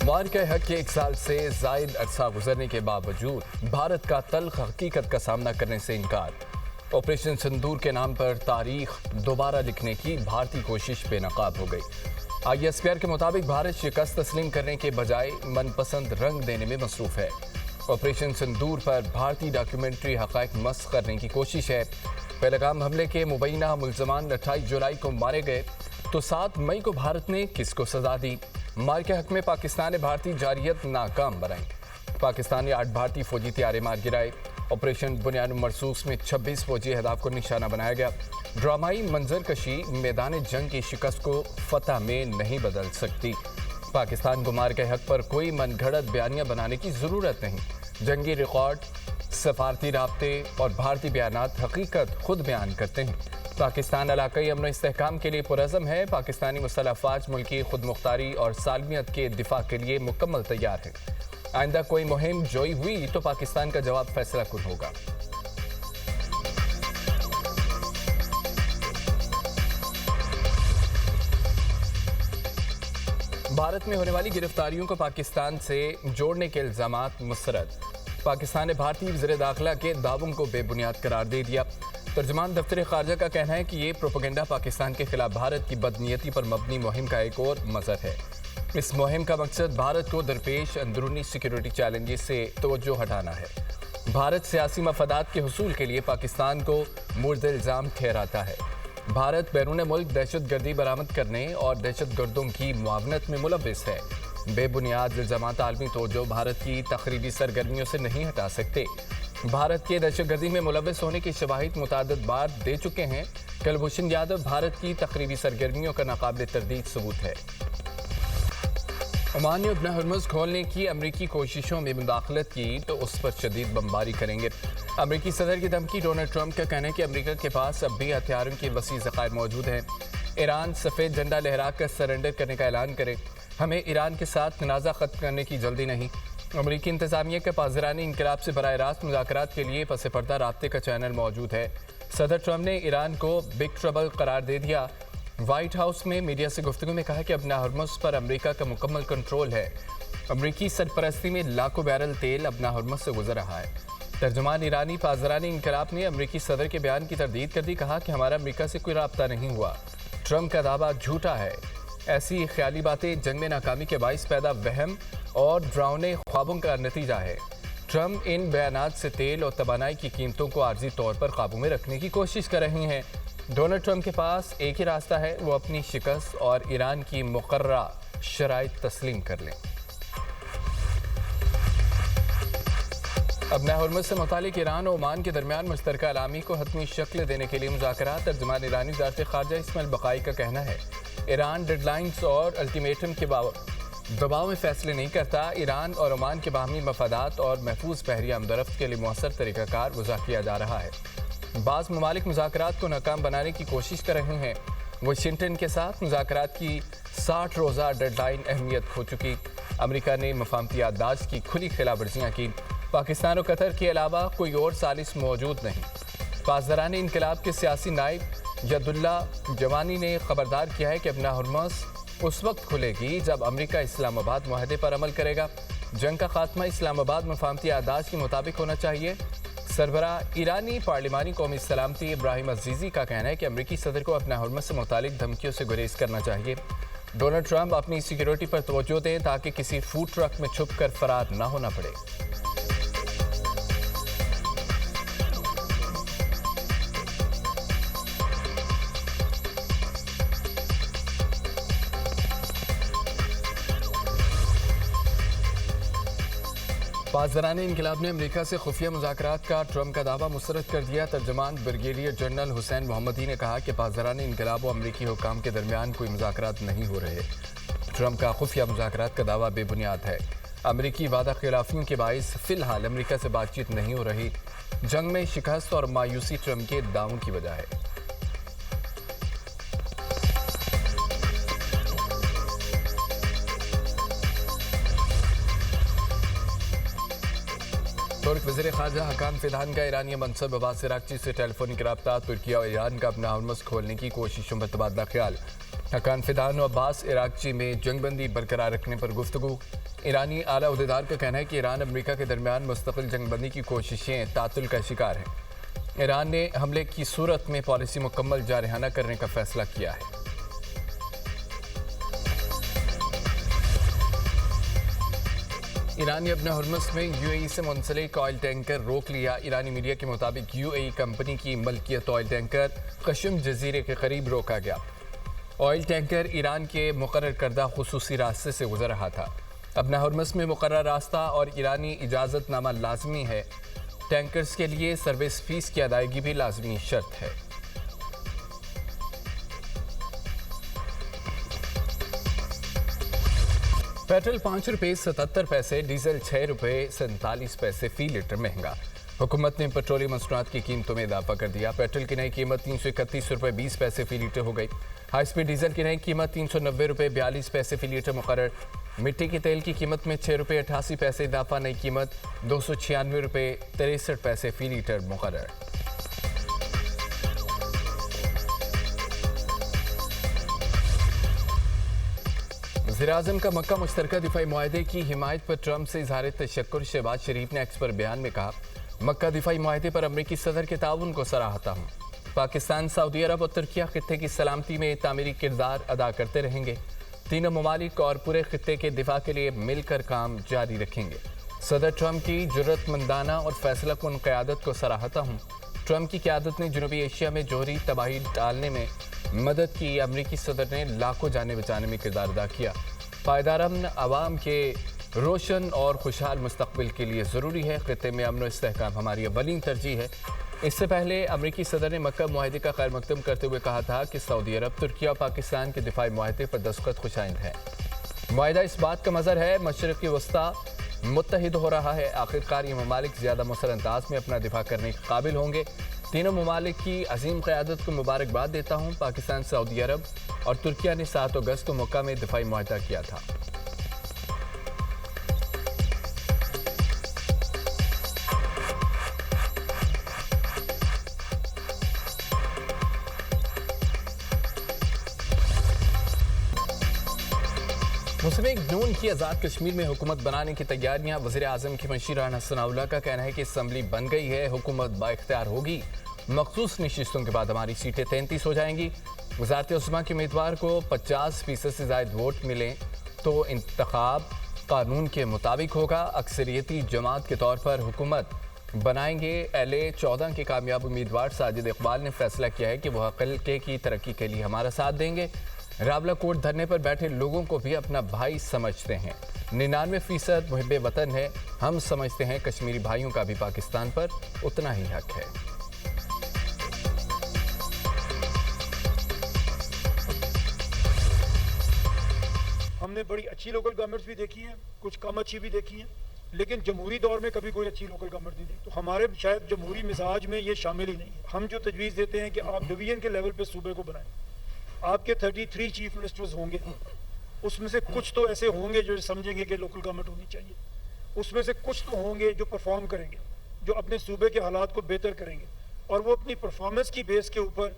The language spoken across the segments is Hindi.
मार्के हक के 1 साल से जायद अरसा गुजरने के बावजूद भारत का तल्ख हकीकत का सामना करने से इनकार। ऑपरेशन सिंदूर के नाम पर तारीख दोबारा लिखने की भारतीय कोशिश बेनकाब हो गई। ISPR के मुताबिक भारत शिकस्त तस्लीम करने के बजाय मनपसंद रंग देने में मसरूफ है। ऑपरेशन सिंदूर पर भारतीय डॉक्यूमेंट्री हक़ाइक़ मस्ख़ करने की कोशिश है। पहलगाम हमले के मुबैना मुल्ज़मान 28 जुलाई को मारे गए तो 7 मई को भारत ने किसको सजा दी? मार के हक में पाकिस्तान ने भारतीय जारियत नाकाम बनाई। पाकिस्तान ने 8 भारतीय फौजी तैयारे मार गिराए। ऑपरेशन बुनियाद मरसूस में 26 फौजी अहदाफ को निशाना बनाया गया। ड्रामाई मंजर कशी मैदान जंग की शिकस्त को फतह में नहीं बदल सकती। पाकिस्तान को मार के हक पर कोई मनगढ़ंत बयानियां बनाने की ज़रूरत नहीं। जंगी रिकॉर्ड, सफारती राब्ते और भारतीय बयानात हकीकत खुद बयान करते हैं। पाकिस्तान इलाकाई अमन इस्तेहकाम के लिए पुरज़म है। पाकिस्तानी मुसल्लह अफ़वाज मुल्की खुद मुख्तारी और सालमियत के दिफा के लिए मुकम्मल तैयार है। आइंदा कोई मुहिम जोई हुई तो पाकिस्तान का जवाब फैसला कुन होगा। भारत में होने वाली गिरफ्तारियों को पाकिस्तान से जोड़ने के इल्ज़ामात मुस्तरद। पाकिस्तान ने भारतीय वज़ीर दाखिला के दावों को बेबुनियाद करार दे दिया। तर्जुमान दफ्तर खारजा का कहना है कि ये प्रोपेगेंडा पाकिस्तान के खिलाफ भारत की बदनीयती पर मबनी मुहिम का एक और मज़हर है। इस मुहिम का मकसद भारत को दरपेश अंदरूनी सिक्योरिटी चैलेंजेस से तवज्जो हटाना है। भारत सियासी मफादात के हुसूल के लिए पाकिस्तान को मुर्द इल्ज़ाम ठहराता है। भारत बैरून मुल्क दहशत गर्दी बरामद करने और दहशत गर्दों की मुआवनत में मुलव्विस है। बेबुनियाद इल्ज़ामात आलमी तवज्जो भारत की तखरीबी सरगर्मियों से नहीं हटा सकते। भारत के दहशतगर्दी में मुलव्विस होने की शवाहिद मुतादिद बार दे चुके हैं। कुलभूषण यादव भारत की तखरीबी सरगर्मियों का नाकाबिल तरदीद सबूत है। ओमान ने अपना हरमुज़ खोलने की अमरीकी कोशिशों में मुदाखलत की तो उस पर शदीद बमबारी करेंगे। अमरीकी सदर की धमकी। डोनाल्ड ट्रंप का कहना है कि अमरीका के पास अब भी हथियारों के वसी ज़खायर मौजूद हैं। ईरान सफ़ेद झंडा लहरा कर सरेंडर करने का ऐलान करे। हमें ईरान के साथ तनाज़ा ख़त्म करने की जल्दी नहीं। अमरीकी इंतज़ामिया के पासरानी इनकलाब से बराह रास्त मुज़ाकरात के लिए पस पर्दा राब्ते का चैनल मौजूद है। सदर ट्रंप ने ईरान को बिग ट्रबल करार दे दिया। वाइट हाउस में मीडिया से गुफ्तगू में कहा कि अपना हरमुज़ पर अमरीका का मुकम्मल कंट्रोल है। अमरीकी सरपरस्ती में लाखों बैरल तेल अपना हरमुज़ से गुजर रहा है। तर्जुमान ईरानी पासरानी इनकलाब ने अमरीकी सदर के बयान की तरदीद कर दी। कहा कि हमारा अमरीका से कोई राब्ता नहीं हुआ। ट्रंप का दावा झूठा है। ऐसी ख्याली बातें जंग में नाकामी के बाइस पैदा वहम और डरावने ख्वाबों का नतीजा है। ट्रंप इन बयानात से तेल और तवानाई की कीमतों को आर्जी तौर पर काबू में रखने की कोशिश कर रहे हैं। डोनाल्ड ट्रंप के पास एक ही रास्ता है, वो अपनी शिकस्त और ईरान की मुकर्ररा शराइत तस्लीम कर लें। अपना हरमुज़ से मुतालिक ईरान और ओमान के दरमियान मुश्तरका अलामी को हतमी शक्ल देने के लिए मुज़ाकरात। तर्जुमान ईरानी वज़ारत ख़ारजा इस्माइल बक़ाई का कहना है ईरान डेडलाइंस और अल्टीमेटम के दबाव में फैसले नहीं करता। ईरान और ओमान के बाहमी मफादात और महफूज बहरी आमदरफ्त के लिए मौसर तरीक़ाकार वज़ा किया जा रहा है। बाज़ ममालिक मुज़ाकरात को नाकाम बनाने की कोशिश कर रहे हैं। वाशिंगटन के साथ मुज़ाकरात की 60 रोज़ा डेडलाइन अहमियत खो चुकी। अमरीका ने मफाहमती याददाश्त की खुली खिलाफवर्जियाँ की। पाकिस्तान और कतर के अलावा कोई और सालिस मौजूद नहीं। पासदारानी इनकलाब के सियासी नायब यदुल्ला जवानी ने खबरदार किया है कि अपना हरमुज़ उस वक्त खुलेगी जब अमरीका इस्लामाबाद मुआहदे पर अमल करेगा। जंग का खात्मा इस्लामाबाद मफाहमती याददाश्त के मुताबिक होना चाहिए। सरबरा ईरानी पार्लिमानी कौमी सलामती इब्राहिम अजीज़ी का कहना है कि अमरीकी सदर को अपना हरमुज़ से मुतालिक धमकियों से गुरेज करना चाहिए। डोनाल्ड ट्रंप अपनी सिक्योरिटी पर तवज्जो दें ताकि किसी फूड ट्रक में छुप कर फरार न होना पड़े। पासदारानी इनकलाब ने अमरीका से खुफिया मुज़ाकरात का ट्रंप का दावा मुस्तरद कर दिया। तर्जुमान ब्रिगेडियर जनरल हुसैन मोहम्मदी ने कहा कि पासदारानी इनकलाब और अमरीकी हुकाम के दरमियान कोई मुज़ाकरात नहीं हो रहे। ट्रंप का खुफिया मुज़ाकरात का दावा बेबुनियाद है। अमरीकी वादा खिलाफियों के बाइस फ़िलहाल अमरीका से बातचीत नहीं हो रही। जंग में शिकस्त और मायूसी ट्रंप के दावों की वजह है। तुर्क वज़ीर ख़ारजा हकान फ़िदान का ईरानी मनसब अब्बास अराग़ची से टेलीफोनिक रब्ता। तुर्की और ईरान का अपना हरमुज़ खोलने की कोशिशों पर तबादला ख्याल। हकान फिदान अब्बास इराक़ची में जंगबंदी बरकरार रखने पर गुफ्तगू। ईरानी आला उहदेदार का कहना है कि ईरान अमरीका के दरमियान मुस्तकिल जंगबंदी की कोशिशें तातुल का शिकार हैं। ईरान ने हमले की सूरत में पॉलिसी मुकम्मल जारहाना करने का फैसला किया है। ईरान ने अपने हरमस में यूएई से मुंसलिक ऑयल टैंकर रोक लिया। ईरानी मीडिया के मुताबिक यूएई कंपनी की मलकियत ऑयल टैंकर कशम जजीरे के करीब रोका गया। ऑयल टैंकर ईरान के मुकर्रर करदा खुसूसी रास्ते से गुजर रहा था। अपना हरमस में मुकर्रर रास्ता और ईरानी इजाज़तनामा लाजमी है। टैंकर्स के लिए सर्विस फीस की अदायगी भी लाजमी शर्त है। पेट्रोल 5 रुपये 77 पैसे, डीजल 6 रुपये 47 पैसे फी लीटर महंगा। हुकूमत ने पेट्रोलियम मसनूआत की कीमतों में इजाफा कर दिया। पेट्रोल की नई कीमत 331 रुपये 20 पैसे फी लीटर हो गई। हाई स्पीड डीजल की नई कीमत 390 रुपये 42 पैसे फी लीटर मुकर्रर। मिट्टी के तेल की कीमत में 6 रुपये 88 पैसे इजाफा, नई कीमत 296 रुपये 63 पैसे फी लीटर मुकर्रर। वज़ीर-ए-आज़म का मक्का मुश्तरका दिफाई मुआहदे की हिमायत पर ट्रंप से इजहार तशक्कुर। शहबाज शरीफ ने एक्स पर बयान में कहा, मक्का दिफाई मुआहदे पर अमरीकी सदर के ताउन को सराहता हूँ। पाकिस्तान, सऊदी अरब और तुर्किया खित्ते की सलामती में तामीरी किरदार अदा करते रहेंगे। तीनों ममालिक और पूरे खित्ते के दिफा के लिए मिलकर काम जारी रखेंगे। सदर ट्रंप की जुर्रतमंदाना और फैसलाकुन क़यादत को सराहता हूँ। ट्रंप की क़यादत ने जनूबी एशिया में जोहरी तबाही डालने में मदद की। अमरीकी सदर ने लाखों जाने बचाने में किरदार अदा किया। पायदार अमन आवाम के रोशन और खुशहाल मुस्तकबिल के लिए ज़रूरी है। खित्ते में अमन और इस्तेहकाम हमारी अव्वलीन तरजीह है। इससे पहले अमरीकी सदर ने मक्का मुआहदे का खैर मकदम करते हुए कहा था कि सऊदी अरब, तुर्किया और पाकिस्तान के दिफाई मुआहदे पर दस्तखत खुशाइंद है। मुआहदा इस बात का मज़हर है मशरिक़ी वस्ता मुत्तहिद हो रहा है। आखिरकार ये ममालिक ज़्यादा मुसर अंदाज में अपना दिफा करने के काबिल होंगे। तीनों ममालिक की अजीम क़यादत को मुबारकबाद देता हूँ। पाकिस्तान, सऊदी अरब और तुर्किया ने 7 अगस्त को मक्का में दिफाई मुआहदा किया था। मुस्लिम नून की आज़ाद कश्मीर में हुकूमत बनाने की तैयारियां। वज़ीर-ए-आज़म की मशीर राना सनाउल्लाह का कहना है कि असम्बली बन गई है, हुकूमत बाइख्तियार होगी। मखसूस नशिस्तों के बाद हमारी सीटें 33 हो जाएंगी। वज़ारत उस्मा के उम्मीदवार को 50% से ज़ायद वोट मिलें तो इंतखाब कानून के मुताबिक होगा। अक्सरियती जमात के तौर पर हुकूमत बनाएंगे। LA 14 के कामयाब उम्मीदवार साजिद इकबाल ने फैसला किया है कि वह हल्के की तरक्की के लिए हमारा साथ देंगे। रावला कोट धरने पर बैठे लोगों को भी अपना भाई समझते हैं। 99% मुहिब्बे वतन है। हम समझते हैं कश्मीरी भाइयों का भी पाकिस्तान पर उतना ही हक है। हमने बड़ी अच्छी लोकल गवर्नमेंट्स भी देखी हैं, कुछ कम अच्छी भी देखी हैं, लेकिन जमहूरी दौर में कभी कोई अच्छी लोकल गवर्नमेंट नहीं देखी। तो हमारे शायद जमहूरी मिजाज में ये शामिल ही नहीं है। हम जो तजवीज़ देते हैं कि आप डिवीजन के लेवल पे सूबे को बनाएं। आपके 33 चीफ मिनिस्टर्स होंगे, उसमें से कुछ तो ऐसे होंगे जो समझेंगे कि लोकल गवर्नमेंट होनी चाहिए। उसमें से कुछ तो होंगे जो परफॉर्म करेंगे, जो अपने सूबे के हालात को बेहतर करेंगे, और वो अपनी परफॉर्मेंस की बेस के ऊपर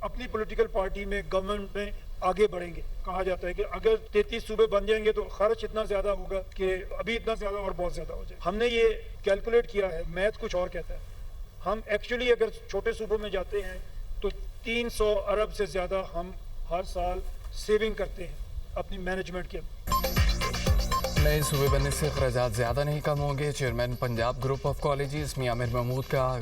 अपनी पॉलिटिकल पार्टी में, गवर्नमेंट में आगे बढ़ेंगे। कहा जाता है कि अगर 33 सूबे बन जाएंगे तो खर्च इतना ज़्यादा होगा कि अभी इतना ज़्यादा और बहुत ज़्यादा हो जाए। हमने ये कैलकुलेट किया है, मैथ कुछ और कहता है। हम एक्चुअली अगर छोटे सूबों में जाते हैं तो 300 अरब से ज़्यादा हम हर साल सेविंग करते हैं अपनी मैनेजमेंट के। नए सूबे बनने से खर्चात ज़्यादा नहीं कम होंगे। Chairman Punjab group of colleges Mian Aamir Mahmood का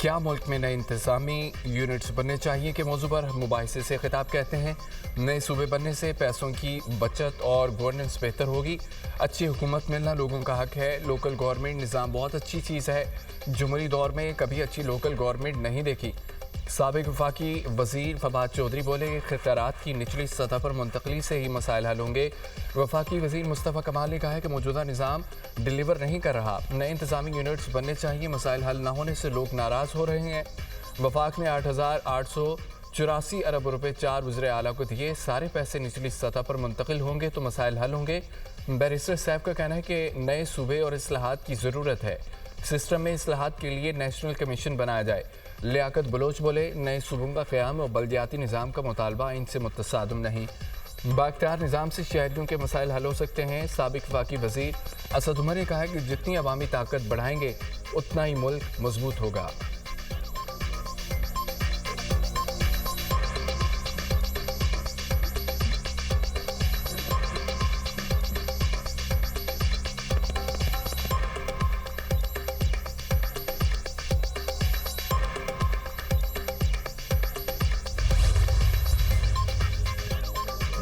क्या मुल्क में नए इंतज़ामी यूनिट्स बनने चाहिए के मौजू पर मुबाहिसे से खिताब कहते हैं, नए सूबे बनने से पैसों की बचत और गवर्नेंस बेहतर होगी। अच्छी हुकूमत मिलना लोगों का हक है। लोकल गवर्नमेंट निज़ाम बहुत अच्छी चीज़ है। जमहूरी दौर में कभी अच्छी लोकल गवर्नमेंट नहीं देखी। साबिक वफाकी वज़ीर फवाद चौधरी बोले, ख़तरात की निचली सतह पर मुंतकली से ही मसाइल हल होंगे। वफाकी वज़ीर मुस्तफ़ा कमाल ने कहा है कि मौजूदा निज़ाम डिलीवर नहीं कर रहा, नए इंतज़ामी यूनिट्स बनने चाहिए। मसाइल हल न होने से लोग नाराज़ हो रहे हैं। वफाक ने 8,884 अरब रुपये 4 वज़ीर आला को दिए। सारे पैसे निचली सतह पर मुंतकिल होंगे तो मसाइल हल होंगे। बैरिस्टर साहब का कहना है कि नए सूबे और इस्लाहात की ज़रूरत है। सिस्टम में इस्लाहात के लिए नेशनल कमीशन बनाया जाए। लियाकत बलोच बोले, नए सूबों का क़याम और बल्दियाती निज़ाम का मुतालबा इनसे मुतसादम नहीं। बाख्तियार निज़ाम से शहरियों के मसाइल हल हो सकते हैं। साबिक वफाकी वज़ीर असद उमर ने कहा है कि जितनी अवामी ताकत बढ़ाएंगे उतना ही मुल्क मजबूत होगा।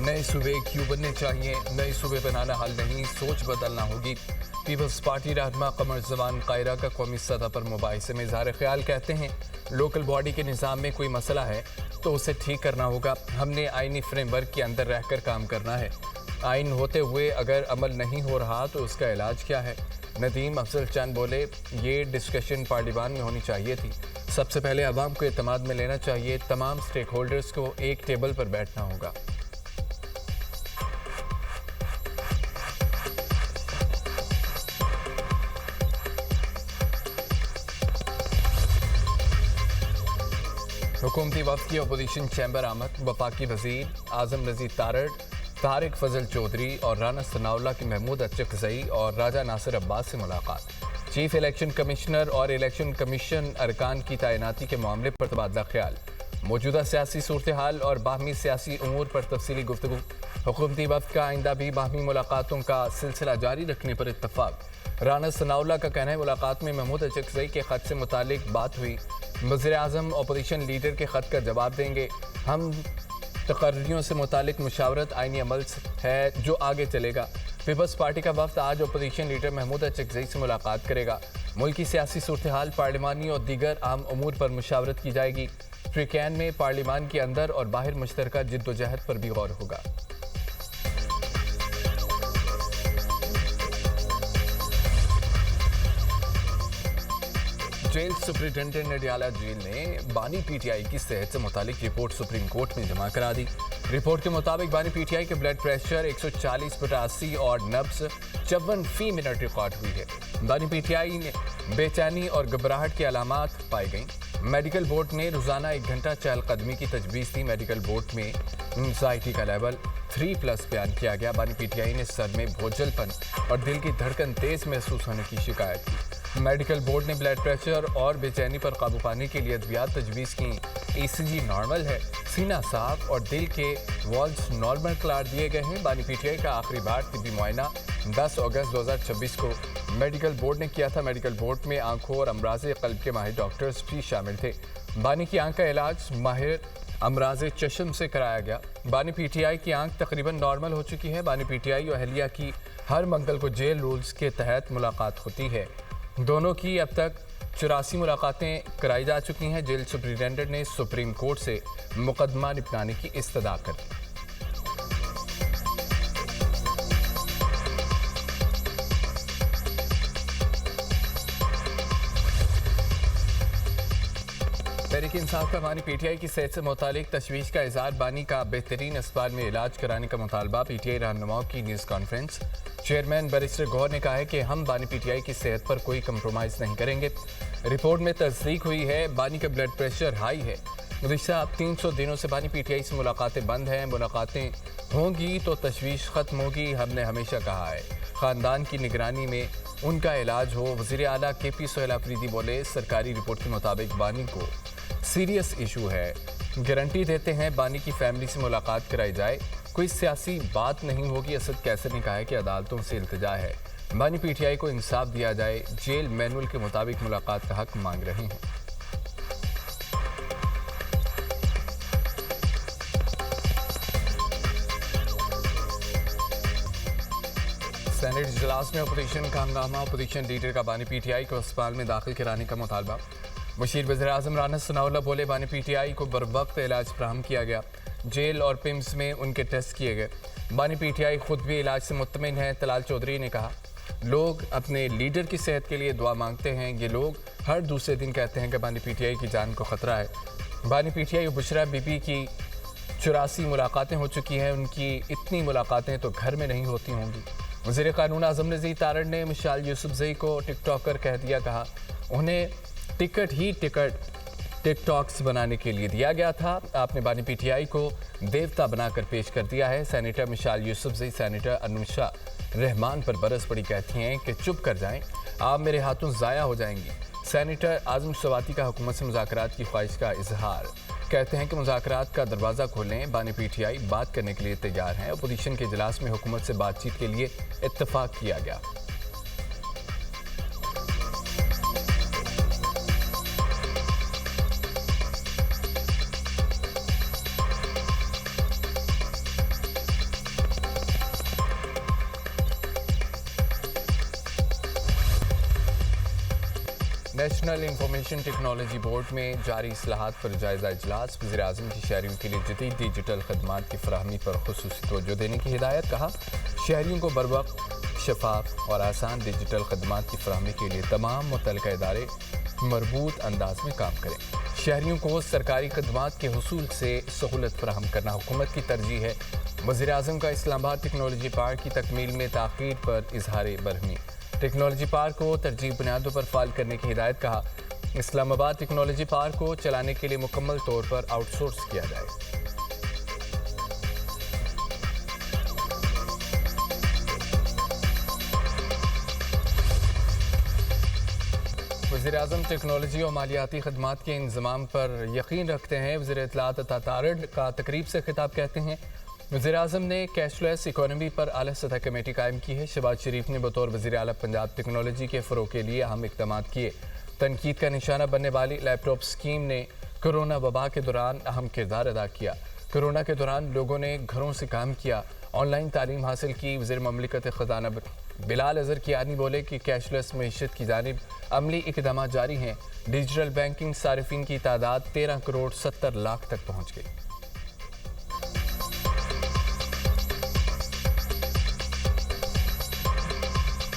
नए सूबे क्यों बनने चाहिए? नए सूबे बनाना हल नहीं, सोच बदलना होगी। पीपल्स पार्टी रहनुमा कमर जमान कायरा का कौमी सतह पर मुबाहिसे में इज़हार ख्याल कहते हैं, लोकल बॉडी के निज़ाम में कोई मसला है तो उसे ठीक करना होगा। हमने आइनी फ्रेमवर्क के अंदर रहकर काम करना है। आइन होते हुए अगर अमल नहीं हो रहा तो उसका इलाज क्या है? नदीम अफजल चंद बोले, ये डिस्कशन पार्लियामान में होनी चाहिए थी। सबसे पहले अवाम को एतमाद में लेना चाहिए। तमाम स्टेक होल्डर्स को एक टेबल पर बैठना होगा। हुकूमती वफ्द की अपोजिशन चैम्बर आमद। वफाकी वज़ीर आज़म रज़ी तारड़, तारिक फजल चौधरी और राना सनाउल्लाह की महमूद अचकज़ई और राजा नासिर अब्बास से मुलाकात। चीफ इलेक्शन कमिश्नर और इलेक्शन कमीशन अरकान की तैनाती के मामले पर तबादला ख्याल। मौजूदा सियासी सूरत हाल और बाहमी सियासी उमूर पर तफसीली गुफ्तगू। हुकूमती वफ्द का आइंदा भी बाहमी मुलाकातों का सिलसिला जारी रखने पर इत्तफाक। राना सनाउल्लाह का कहना है, मुलाकात में महमूद अचकज़ई के ख़त से मुतालिक बात हुई। वज़ीर आज़म अपोजिशन लीडर के ख़त का जवाब देंगे। हम तकर्रियों से मुतालिक मुशावरत आइनी अमल है जो आगे चलेगा। पीपल्स पार्टी का वफ्द आज अपोजिशन लीडर महमूद अचकज़ई से मुलाकात करेगा। मुल्क की सियासी सूरत हाल, पार्लिमानी और दीगर आम अमूर पर मुशावरत की जाएगी। फ्रीकैन में पार्लिमान के अंदर और बाहर मुश्तरका जिद्दोजहद पर भी गौर होगा। जेल सुप्रिंटेंडेंट नडियाला जेल ने बानी पीटीआई की सेहत से मुतालिक रिपोर्ट सुप्रीम कोर्ट में जमा करा दी। रिपोर्ट के मुताबिक बानी पीटीआई के ब्लड प्रेशर 140/80 और नब्ज 54 फी मिनट रिकॉर्ड हुई है। बानी पीटीआई ने बेचैनी और घबराहट की अलामात पाई गई। मेडिकल बोर्ड ने रोजाना 1 घंटा चहलकदमी की तजवीज़ दी। मेडिकल बोर्ड में एंजाइटी का लेवल 3+ बयान किया गया। बानी पीटीआई ने सर में बोझलपन और दिल की धड़कन तेज महसूस होने की शिकायत की। मेडिकल बोर्ड ने ब्लड प्रेशर और बेचैनी पर काबू पाने के लिए अद्वियात तजवीज़ की। ईसीजी नॉर्मल है, सीना साफ और दिल के वॉल्व्स नॉर्मल करार दिए गए हैं। बानी पीटीआई का आखिरी बार तिब्बी मुआयना 10 अगस्त 2026 को मेडिकल बोर्ड ने किया था। मेडिकल बोर्ड में आंखों और अमराज़े क़ल्ब के माहिर डॉक्टर्स भी शामिल थे। बानी की आंख का इलाज माहिर अमराज़े चश्म से कराया गया। बानी पीटीआई की आंख तकरीबन नॉर्मल हो चुकी है। बानी पीटीआई और अहलिया की हर मंगल को जेल रूल्स के तहत मुलाकात होती है। दोनों की अब तक 84 मुलाकातें कराई जा चुकी हैं। जेल सुप्रिंटेंडेंट ने सुप्रीम कोर्ट से मुकदमा निपटाने की इस्तदा कर दी। तहरीक इंसाफ का बानी पीटीआई की सेहत से मुतालिक तशवीश का इजहार। बानी का बेहतरीन अस्पताल में इलाज कराने का मुतालबा। पीटीआई रहनुमाओं की news conference. Chairman barrister Gohar ने कहा है कि हम बानी पीटीआई की सेहत पर कोई कंप्रोमाइज़ नहीं करेंगे। रिपोर्ट में तस्दीक हुई है, बानी का ब्लड प्रेशर हाई है। गुज़िश्ता 300 दिनों से बानी पीटीआई से मुलाकातें बंद हैं। मुलाकातें होंगी तो तशवीश ख़त्म होगी। हमने हमेशा कहा है ख़ानदान की निगरानी में उनका इलाज हो। वज़ीर आला KP सोहेल अफरीदी बोले, सरकारी रिपोर्ट के मुताबिक बानी को सीरियस इशू है। गारंटी देते हैं बानी की फैमिली से मुलाकात कराई जाए। कोई सियासी बात नहीं होगी। असद कैसर ने कहा है कि अदालतों से इल्तिजा है बानी पीटीआई को इंसाफ दिया जाए। जेल मैनुअल के मुताबिक मुलाकात का हक मांग रहे हैं। सेनेट इजलास में अपोजिशन का हंगामा। अपोजिशन लीडर का बानी पीटीआई को अस्पताल में दाखिल कराने का मुतालबा। मुशीर वज़ीर-ए-आज़म राना सनाउल्लाह बोले, बानी पीटीआई को बरवक्त इलाज फराहम किया गया। जेल और पिम्स में उनके टेस्ट किए गए। बानी पीटीआई खुद भी इलाज से मुतमिन है। तलाल चौधरी ने कहा, लोग अपने लीडर की सेहत के लिए दुआ मांगते हैं। ये लोग हर दूसरे दिन कहते हैं कि बानी पीटीआई की जान को ख़तरा है। बानी पीटीआई और बुशरा बीबी की 84 मुलाकातें हो चुकी हैं। उनकी इतनी मुलाकातें तो घर में नहीं होती होंगी। वज़ीर क़ानून आज़म रज़ी तारड़ ने मिशाल यूसुफज़ई को टिकटॉकर कह दिया। कहा, उन्हें टिकट ही टिकट टिकटॉक्स बनाने के लिए दिया गया था। आपने बानी पीटीआई को देवता बनाकर पेश कर दिया है। सेनेटर मिसाल यूसुफजई सेनेटर अनुशा रहमान पर बरस पड़ी, कहती हैं कि चुप कर जाएं, आप मेरे हाथों ज़ाया हो जाएंगी। सेनेटर आजम स्वाति का हुकूमत से मुज़ाकरात की ख्वाहिश का इजहार, कहते हैं कि मुज़ाकरात का दरवाज़ा खोलें, बानी पीटीआई बात करने के लिए तैयार हैं। अपोजिशन के इजलास में हुकूमत से बातचीत के लिए इत्तफाक किया गया। नेशनल इंफॉर्मेशन टेक्नोलॉजी बोर्ड में जारी इस्लाहात पर जायजा इजलास, वज़ीर-ए-आज़म की शहरियों के लिए जदीद डिजिटल खदमात की फराहमी पर खुसूसी तवज्जो देने की हिदायत। कहा, शहरियों को बरवक्त, शफाफ और आसान डिजिटल खदमात की फराहमी के लिए तमाम मुतल्लिका इदारे मरबूत अंदाज में काम करें। शहरियों को सरकारी खदमात के हुसूल से सहूलत फराहम करना हुकूमत की तरजीह है। वज़ीर-ए-आज़म का इस्लामाबाद टेक्नोलॉजी पार्क की तकमील में ताख़ीर पर इजहार बरहमी। टेक्नोलॉजी पार्क को तरजीह बुनियादों पर फाल करने की हिदायत। कहा, इस्लामाबाद टेक्नोलॉजी पार्क को चलाने के लिए मुकम्मल तौर पर आउटसोर्स किया जाए। वज़ीर-ए-आज़म टेक्नोलॉजी और मालियाती खदमात के इंतज़ाम पर यकीन रखते हैं। वज़ीर इत्तलात अता तारड़ का तकरीब से खिताब, कहते हैं वज़ीर-ए-आज़म ने कैशलेस इकॉनमी पर आला सतह कमेटी कायम की है। शहबाज शरीफ ने बतौर वज़ीर आला पंजाब टेक्नोलॉजी के फ़रोग़ के लिए अहम इक़दामात किए। तनकीद का निशाना बनने वाली लैपटॉप स्कीम ने कोरोना वबा के दौरान अहम किरदार अदा किया। कोरोना के दौरान लोगों ने घरों से काम किया, ऑनलाइन तालीम हासिल की। वज़ीर ममलिकत ख़ज़ाना बिलाल अज़हर कियानी बोले कि कैशलेस मईशत की जानिब अमली इक़दामात जारी हैं। डिजिटल बैंकिंग सारिफिन की तादाद 13 करोड़ 70 लाख तक पहुँच गई।